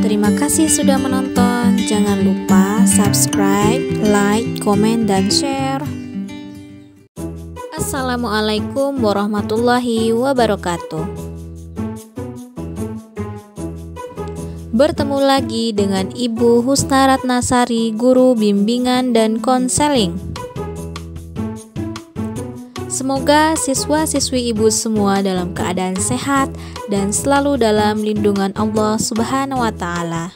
Terima kasih sudah menonton. Jangan lupa subscribe, like, komen, dan share. Assalamualaikum warahmatullahi wabarakatuh. Bertemu lagi dengan Ibu Husna Ratnasari, guru bimbingan dan konseling. Semoga siswa-siswi ibu semua dalam keadaan sehat dan selalu dalam lindungan Allah Subhanahu wa Ta'ala.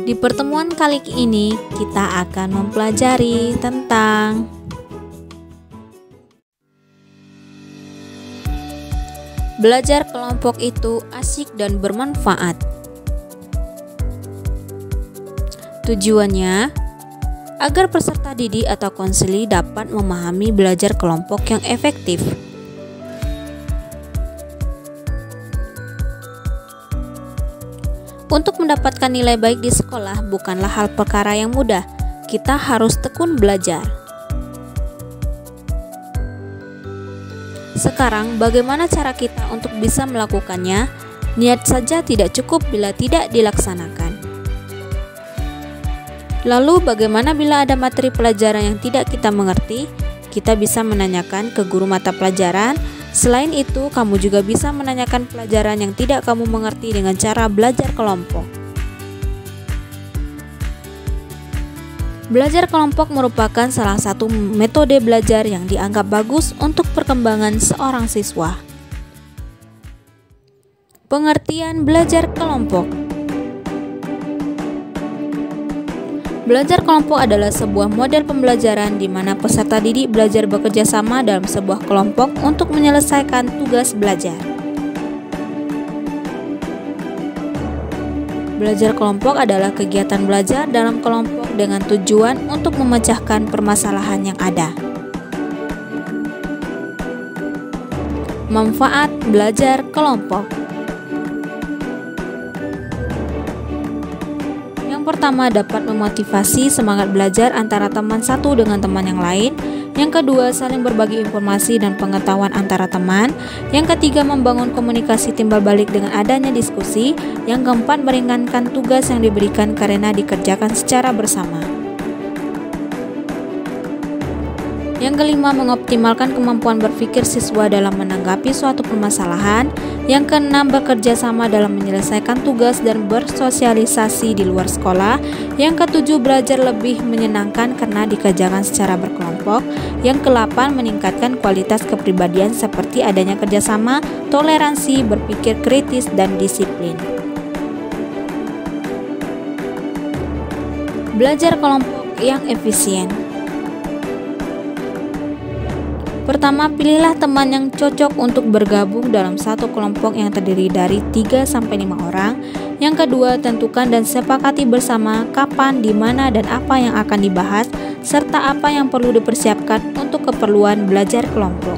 Di pertemuan kali ini, kita akan mempelajari tentang belajar kelompok itu asyik dan bermanfaat. Tujuannya agar peserta didik atau konseli dapat memahami belajar kelompok yang efektif. Untuk mendapatkan nilai baik di sekolah bukanlah hal perkara yang mudah. Kita harus tekun belajar. Sekarang, bagaimana cara kita untuk bisa melakukannya? Niat saja tidak cukup bila tidak dilaksanakan. Lalu bagaimana bila ada materi pelajaran yang tidak kita mengerti? Kita bisa menanyakan ke guru mata pelajaran. Selain itu, kamu juga bisa menanyakan pelajaran yang tidak kamu mengerti dengan cara belajar kelompok. Belajar kelompok merupakan salah satu metode belajar yang dianggap bagus untuk perkembangan seorang siswa. Pengertian belajar kelompok. Belajar kelompok adalah sebuah model pembelajaran di mana peserta didik belajar bekerja sama dalam sebuah kelompok untuk menyelesaikan tugas belajar. Belajar kelompok adalah kegiatan belajar dalam kelompok dengan tujuan untuk memecahkan permasalahan yang ada. Manfaat belajar kelompok. Pertama, dapat memotivasi semangat belajar antara teman satu dengan teman yang lain. Yang kedua, saling berbagi informasi dan pengetahuan antara teman. Yang ketiga, membangun komunikasi timbal balik dengan adanya diskusi. Yang keempat, meringankan tugas yang diberikan karena dikerjakan secara bersama. Yang kelima, mengoptimalkan kemampuan berpikir siswa dalam menanggapi suatu permasalahan. Yang keenam, bekerja sama dalam menyelesaikan tugas dan bersosialisasi di luar sekolah. Yang ketujuh, belajar lebih menyenangkan karena dikerjakan secara berkelompok. Yang kedelapan, meningkatkan kualitas kepribadian seperti adanya kerjasama, toleransi, berpikir kritis, dan disiplin. Belajar kelompok yang efisien. Pertama, pilihlah teman yang cocok untuk bergabung dalam satu kelompok yang terdiri dari 3-5 orang. Yang kedua, tentukan dan sepakati bersama kapan, di mana, dan apa yang akan dibahas, serta apa yang perlu dipersiapkan untuk keperluan belajar kelompok.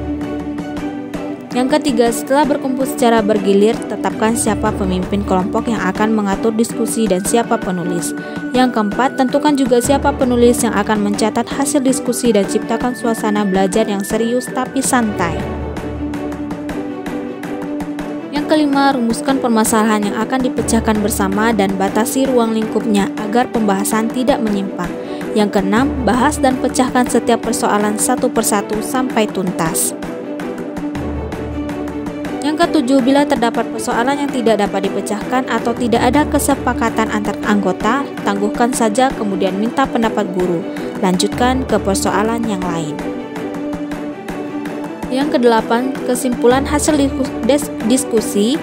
Yang ketiga, setelah berkumpul secara bergilir, tetapkan siapa pemimpin kelompok yang akan mengatur diskusi dan siapa penulis. Yang keempat, tentukan juga siapa penulis yang akan mencatat hasil diskusi dan ciptakan suasana belajar yang serius tapi santai. Yang kelima, rumuskan permasalahan yang akan dipecahkan bersama dan batasi ruang lingkupnya agar pembahasan tidak menyimpang. Yang keenam, bahas dan pecahkan setiap persoalan satu persatu sampai tuntas. Yang ketujuh, bila terdapat persoalan yang tidak dapat dipecahkan atau tidak ada kesepakatan antar anggota, tangguhkan saja kemudian minta pendapat guru. Lanjutkan ke persoalan yang lain. Yang kedelapan, kesimpulan hasil diskusi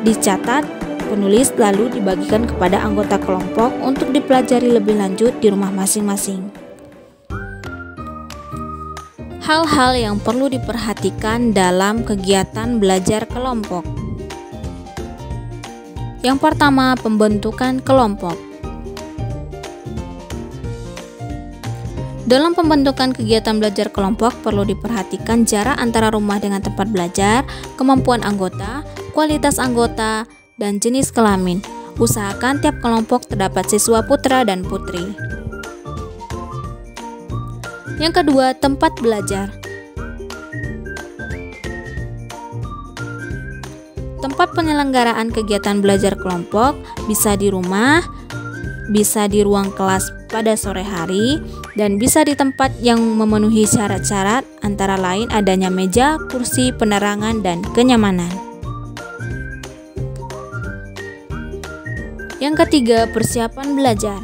dicatat, penulis lalu dibagikan kepada anggota kelompok untuk dipelajari lebih lanjut di rumah masing-masing. Hal-hal yang perlu diperhatikan dalam kegiatan belajar kelompok. Yang pertama, pembentukan kelompok. Dalam pembentukan kegiatan belajar kelompok perlu diperhatikan jarak antara rumah dengan tempat belajar, kemampuan anggota, kualitas anggota, dan jenis kelamin. Usahakan tiap kelompok terdapat siswa putra dan putri. Yang kedua, tempat belajar. Tempat penyelenggaraan kegiatan belajar kelompok bisa di rumah, bisa di ruang kelas pada sore hari, dan bisa di tempat yang memenuhi syarat-syarat antara lain adanya meja, kursi, penerangan, dan kenyamanan. Yang ketiga, persiapan belajar.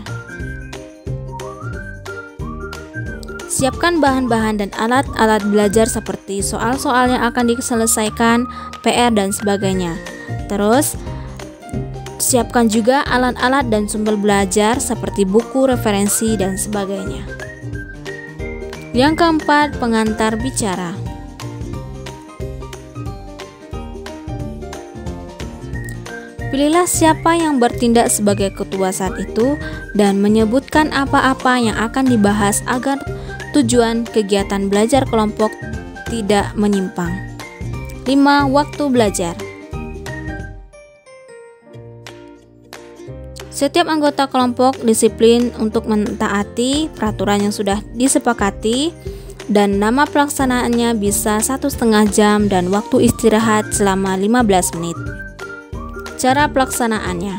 Siapkan bahan-bahan dan alat-alat belajar seperti soal-soal yang akan diselesaikan, PR, dan sebagainya. Terus, siapkan juga alat-alat dan sumber belajar seperti buku, referensi, dan sebagainya. Yang keempat, pengantar bicara. Pilihlah siapa yang bertindak sebagai ketua saat itu dan menyebutkan apa-apa yang akan dibahas agar tujuan kegiatan belajar kelompok tidak menyimpang. 5. Waktu belajar. Setiap anggota kelompok disiplin untuk mentaati peraturan yang sudah disepakati, dan nama pelaksanaannya bisa 1,5 jam dan waktu istirahat selama 15 menit. Cara pelaksanaannya.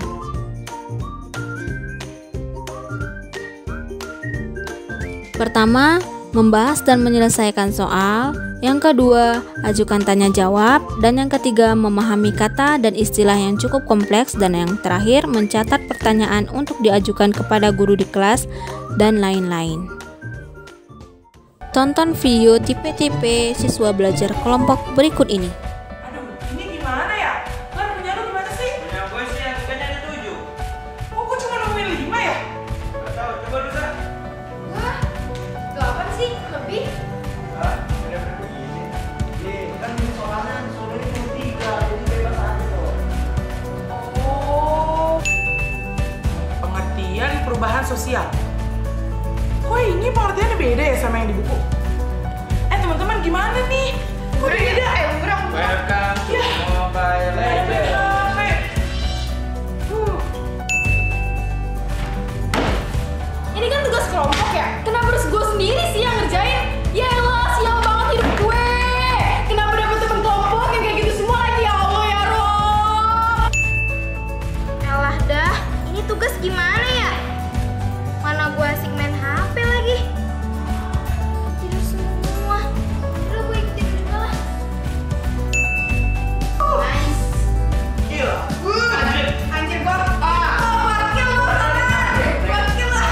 Pertama, membahas dan menyelesaikan soal. Yang kedua, ajukan tanya jawab. Dan yang ketiga, memahami kata dan istilah yang cukup kompleks. Dan yang terakhir, mencatat pertanyaan untuk diajukan kepada guru di kelas, dan lain-lain. Tonton video tipe-tipe siswa belajar kelompok berikut ini. Aduh, ini gimana ya? Lan, punya lu gimana sih? Punya gue sih yang sukanya ada 7. Oh, kok cuma nemuin 5 ya? Gak tau, coba lu Sa. Wah, 8 sih, lebih. Hah? Udah begini. Nih, kan soalnya sore ini 3, jadi bebas aja tuh. Oh, pengertian perubahan sosial. Kok ini pengertiannya beda ya sama yang di buku? Teman-teman gimana nih? Kok beda? Welcome to Ya. Mobile Legends. Ini kan tugas kelompok ya? Kenapa harus gue sendiri sih yang ngerjain? Ya elah, sial banget hidup gue. Kenapa dapet temen kelompok yang kayak gitu semua lagi? Ya Allah ya Rob. Elah dah, ini tugas gimana ya? Mana gue asik main HP lagi? Tidur semua. Udah gue ikutin juga lah. Nice. Gila. Anjir gua. Parkir lu sana. Parkir lu.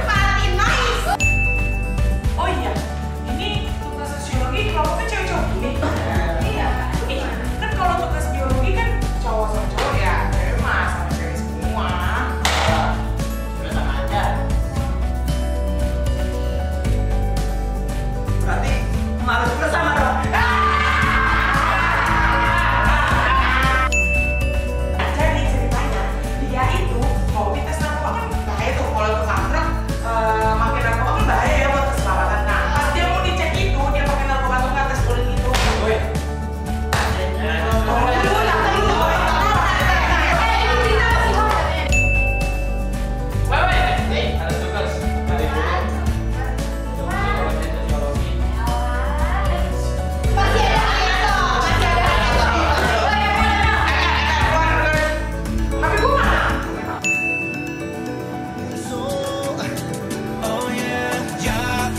Parkir nice. Oh iya, ini tugas sosiologi kelompoknya cewek-cowok gini. Iya. Kan kalau tugas biologi kan cowok sama cowok ya, cewek mah sama cewek semua. Udah sama aja. Berarti harus bersama dong. Jadi ceritanya dia itu hobi tes narkoba kan bahaya tuh kalau ke kantrek makin narkoba kan bahaya ya buat keselamatan. Nah pas dia mau dicek itu dia pakai narkoba atau nggak tes urin itu. Woi. Tunggu dulu, tunggu dulu. Woi, nih ada tugas dari guru. Untuk psikologi dan sosiologi. Masih ada Hayato. Masih ada Hayato. Tapi gue mana? Oh yeah,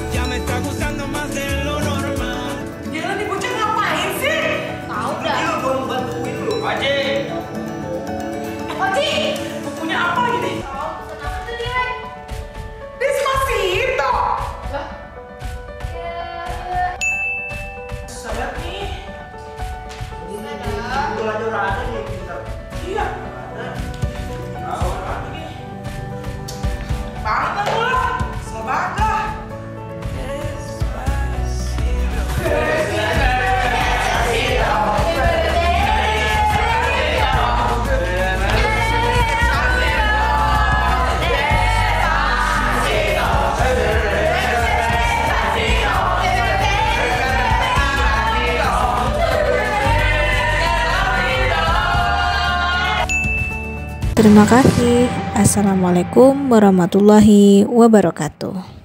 ya me está gustando más de lo normal. Gila nih bocah ngapain sih? Tahu dah. Ini gua mau bantuin lu. Wajib. Oji. Bukunya apa lagi nih? Oh, kenapa tuh dia? Despacito. Lah. Saya nih. Belajar aja nih pintar. Iya. Tahu. Banget lu lah. Sebagai. Terima kasih. Assalamualaikum warahmatullahi wabarakatuh.